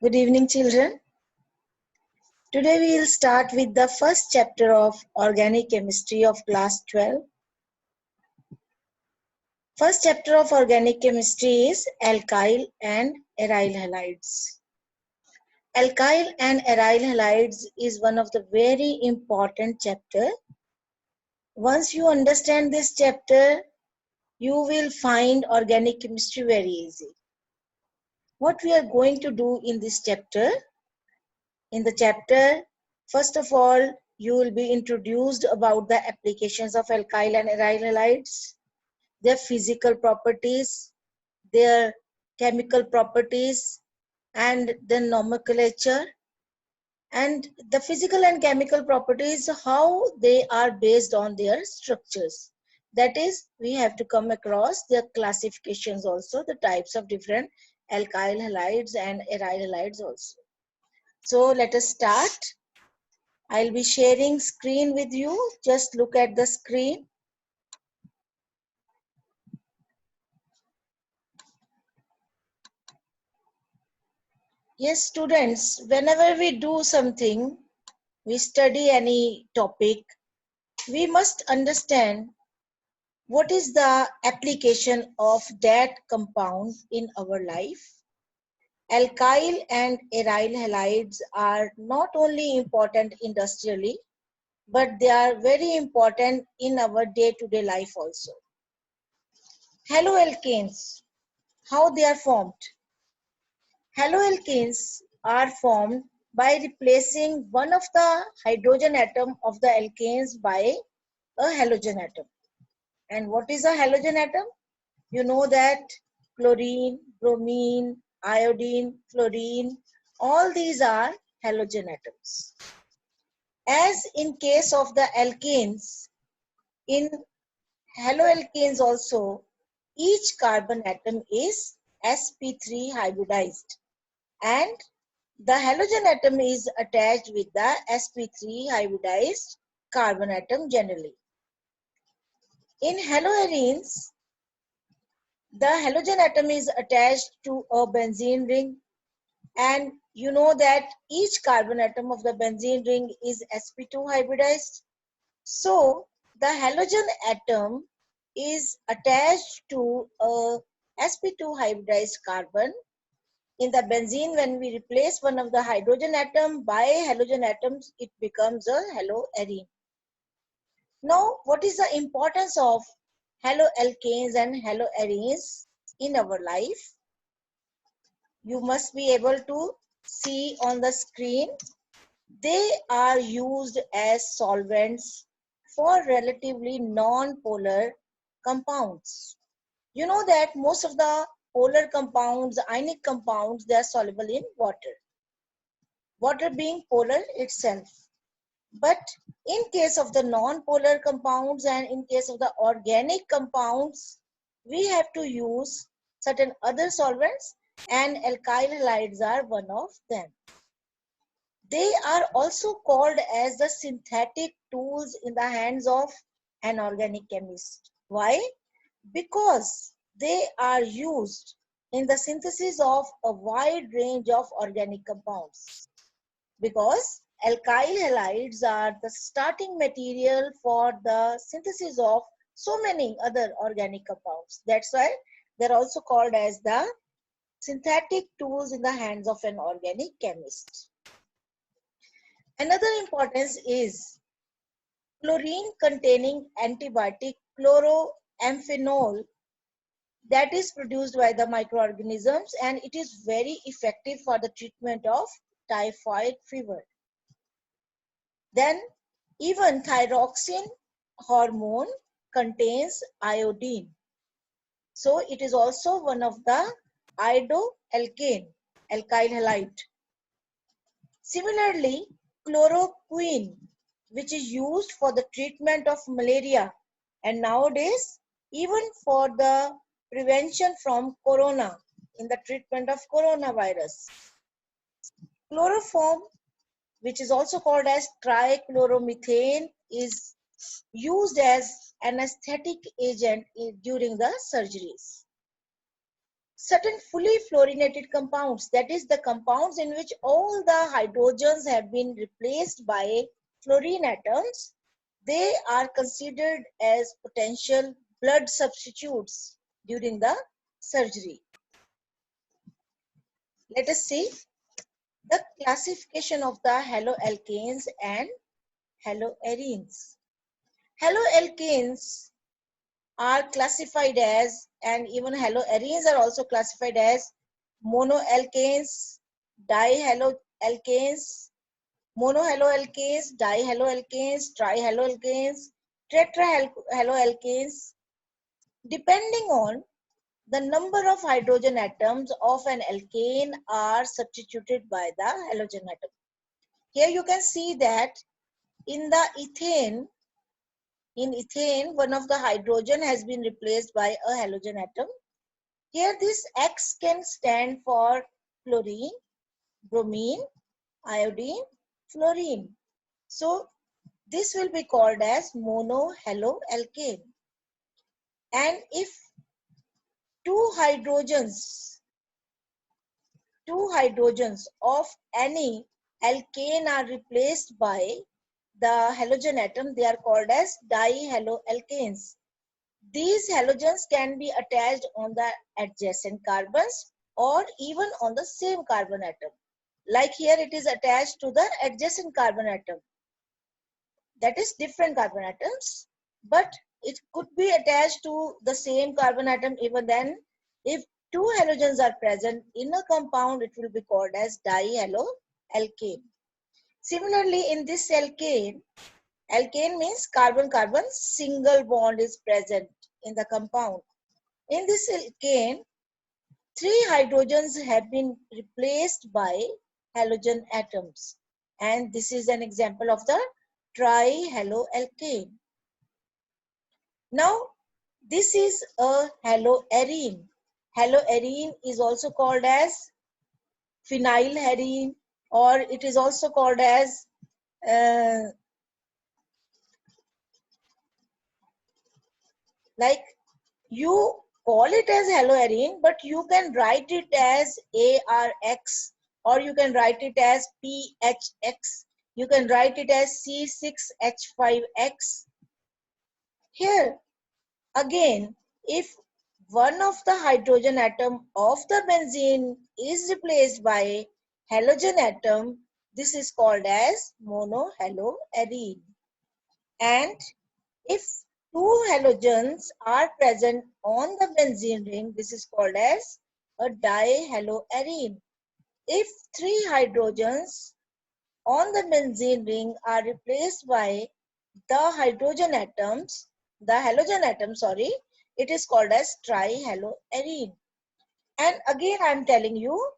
Good evening, children. Today we will start with the first chapter of Organic Chemistry of class 12. First chapter of Organic Chemistry is Alkyl and Aryl Halides. Alkyl and Aryl Halides is one of the very important chapter. Once you understand this chapter, you will find Organic Chemistry very easy. What we are going to do in this chapter? In the chapter, first of all, you will be introduced about the applications of alkyl and aryl halides, their physical properties, their chemical properties, and the nomenclature, and the physical and chemical properties, how they are based on their structures. That is, we have to come across their classifications also, the types of different alkyl halides and aryl halides also. So let us start. I'll be sharing screen with you. Just look at the screen. Yes, students, whenever we do something, we study any topic, we must understand what is the application of that compound in our life. Alkyl and aryl halides are not only important industrially, but they are very important in our day-to-day life also. Haloalkanes, how they are formed? Haloalkanes are formed by replacing one of the hydrogen atom of the alkanes by a halogen atom. And what is a halogen atom? You know that chlorine, bromine, iodine, fluorine, all these are halogen atoms. As in case of the alkanes, in haloalkanes also, each carbon atom is sp3 hybridized, and the halogen atom is attached with the sp3 hybridized carbon atom generally. In haloarenes, the halogen atom is attached to a benzene ring, and you know that each carbon atom of the benzene ring is sp2 hybridized. So the halogen atom is attached to a sp2 hybridized carbon. In the benzene, when we replace one of the hydrogen atom by halogen atoms, it becomes a haloarene. Now, what is the importance of haloalkanes and haloarenes in our life? You must be able to see on the screen. They are used as solvents for relatively non-polar compounds. You know that most of the polar compounds, ionic compounds, they are soluble in water. Water being polar itself. But in case of the non-polar compounds and in case of the organic compounds, we have to use certain other solvents, and alkyl halides are one of them. They are also called as the synthetic tools in the hands of an organic chemist. Why? Because they are used in the synthesis of a wide range of organic compounds. Because alkyl halides are the starting material for the synthesis of so many other organic compounds. That's why they're also called as the synthetic tools in the hands of an organic chemist. Another importance is chlorine containing antibiotic chloramphenol that is produced by the microorganisms, and it is very effective for the treatment of typhoid fever. Then even thyroxine hormone contains iodine. So it is also one of the iodoalkane, alkyl halide. Similarly, chloroquine, which is used for the treatment of malaria, and nowadays even for the prevention from corona, in the treatment of coronavirus. Chloroform, which is also called as trichloromethane, is used as an anesthetic agent during the surgeries. certain fully fluorinated compounds, that is the compounds in which all the hydrogens have been replaced by fluorine atoms, they are considered as potential blood substitutes during the surgery. Let us see the classification of the haloalkanes and haloarenes. Haloalkanes are classified as, and even haloarenes are also classified as, monoalkanes, dihaloalkanes, monohaloalkanes, dihaloalkanes, trihaloalkanes, tetrahaloalkanes, depending on the number of hydrogen atoms of an alkane are substituted by the halogen atom. Here you can see that in the ethane, one of the hydrogen has been replaced by a halogen atom. Here this X can stand for chlorine, bromine, iodine, fluorine. So this will be called as monohaloalkane. And if two hydrogens of any alkane are replaced by the halogen atom, they are called as dihaloalkanes. These halogens can be attached on the adjacent carbons or even on the same carbon atom. Like here it is attached to the adjacent carbon atom. That is different carbon atoms, but it could be attached to the same carbon atom even then. If two halogens are present in a compound, it will be called as dihaloalkane. Similarly, in this alkane means carbon-carbon single bond is present in the compound. In this alkane, three hydrogens have been replaced by halogen atoms. And this is an example of the trihaloalkane. Now, this is a haloarene. Haloarene is also called as phenylharene, or it is also called as like you call it as haloarene, but you can write it as ARX, or you can write it as PHX. You can write it as C6H5X. Here again, if one of the hydrogen atom of the benzene is replaced by halogen atom, this is called as monohaloarene. And if two halogens are present on the benzene ring, this is called as a dihaloarene. If three hydrogens on the benzene ring are replaced by the halogen atom, it is called as trihaloarene. And again I am telling you,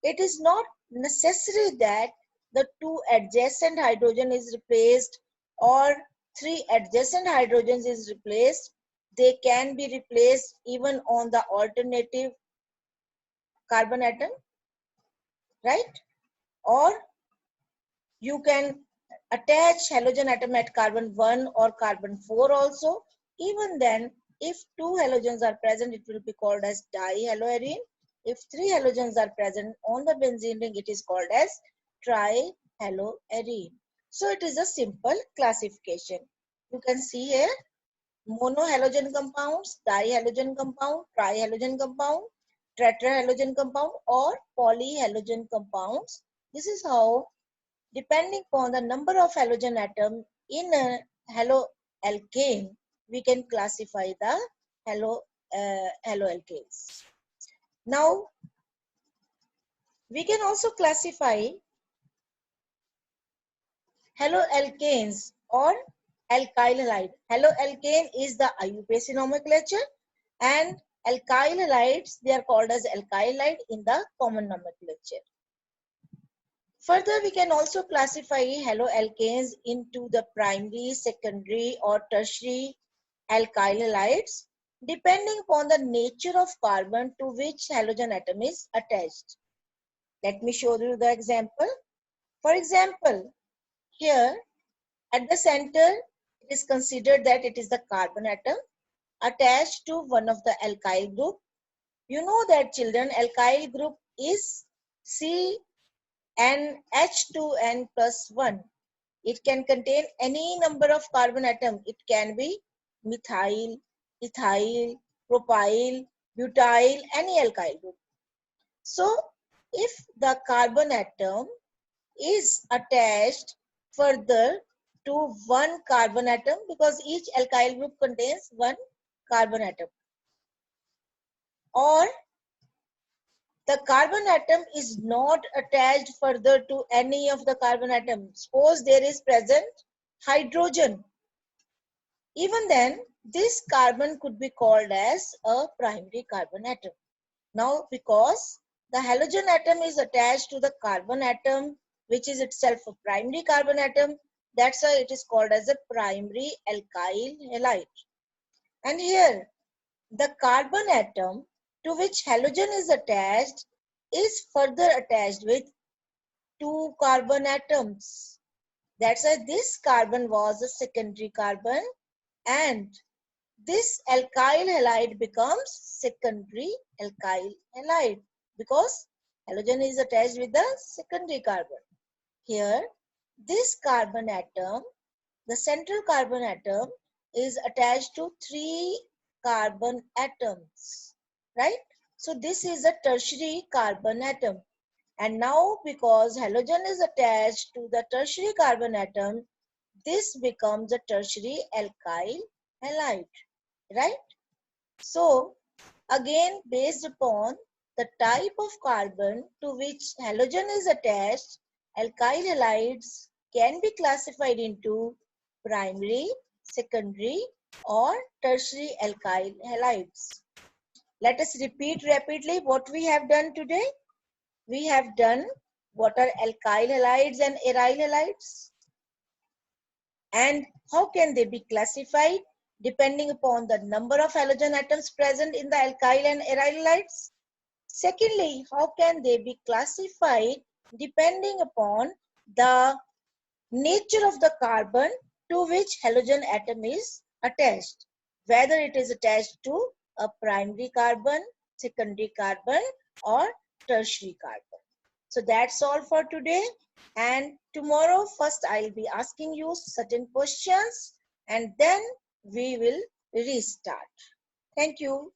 it is not necessary that the two adjacent hydrogen is replaced or three adjacent hydrogens is replaced. They can be replaced even on the alternative carbon atom, right? Or you can attach halogen atom at carbon 1 or carbon 4 also. Even then, if two halogens are present, it will be called as dihaloarene. If three halogens are present on the benzene ring, it is called as trihaloarene. So it is a simple classification. You can see here monohalogen compounds, dihalogen compound, trihalogen compound, tetrahalogen compound, or polyhalogen compounds. This is how, depending upon the number of halogen atom in a haloalkane, we can classify the haloalkanes. Now, we can also classify haloalkanes or alkyl halide. Haloalkane is the IUPAC nomenclature, and alkyl halides, they are called as alkyl halide in the common nomenclature. Further, we can also classify haloalkanes into the primary, secondary, or tertiary alkyl halides, depending upon the nature of carbon to which halogen atom is attached. Let me show you the example. For example, here at the center, it is considered that it is the carbon atom attached to one of the alkyl group. You know that children, alkyl group is CnH2n plus 1. It can contain any number of carbon atom. It can be methyl, ethyl, propyl, butyl, any alkyl group. So if the carbon atom is attached further to one carbon atom, because each alkyl group contains one carbon atom, or the carbon atom is not attached further to any of the carbon atoms. Suppose there is present hydrogen. Even then, this carbon could be called as a primary carbon atom. Now, because the halogen atom is attached to the carbon atom, which is itself a primary carbon atom, that's why it is called as a primary alkyl halide. And here, the carbon atom to which halogen is attached is further attached with two carbon atoms. That's why this carbon was a secondary carbon, and this alkyl halide becomes secondary alkyl halide because halogen is attached with the secondary carbon. Here, this carbon atom, the central carbon atom, is attached to three carbon atoms, right? So this is a tertiary carbon atom. And now because halogen is attached to the tertiary carbon atom, this becomes a tertiary alkyl halide, right? So again, based upon the type of carbon to which halogen is attached, alkyl halides can be classified into primary, secondary, or tertiary alkyl halides. Let us repeat rapidly what we have done today. We have done what are alkyl halides and aryl halides, and how can they be classified depending upon the number of halogen atoms present in the alkyl and aryl halides. Secondly, how can they be classified depending upon the nature of the carbon to which halogen atom is attached, whether it is attached to a primary carbon, secondary carbon, or tertiary carbon. So that's all for today, and tomorrow first I'll be asking you certain questions and then we will restart. Thank you.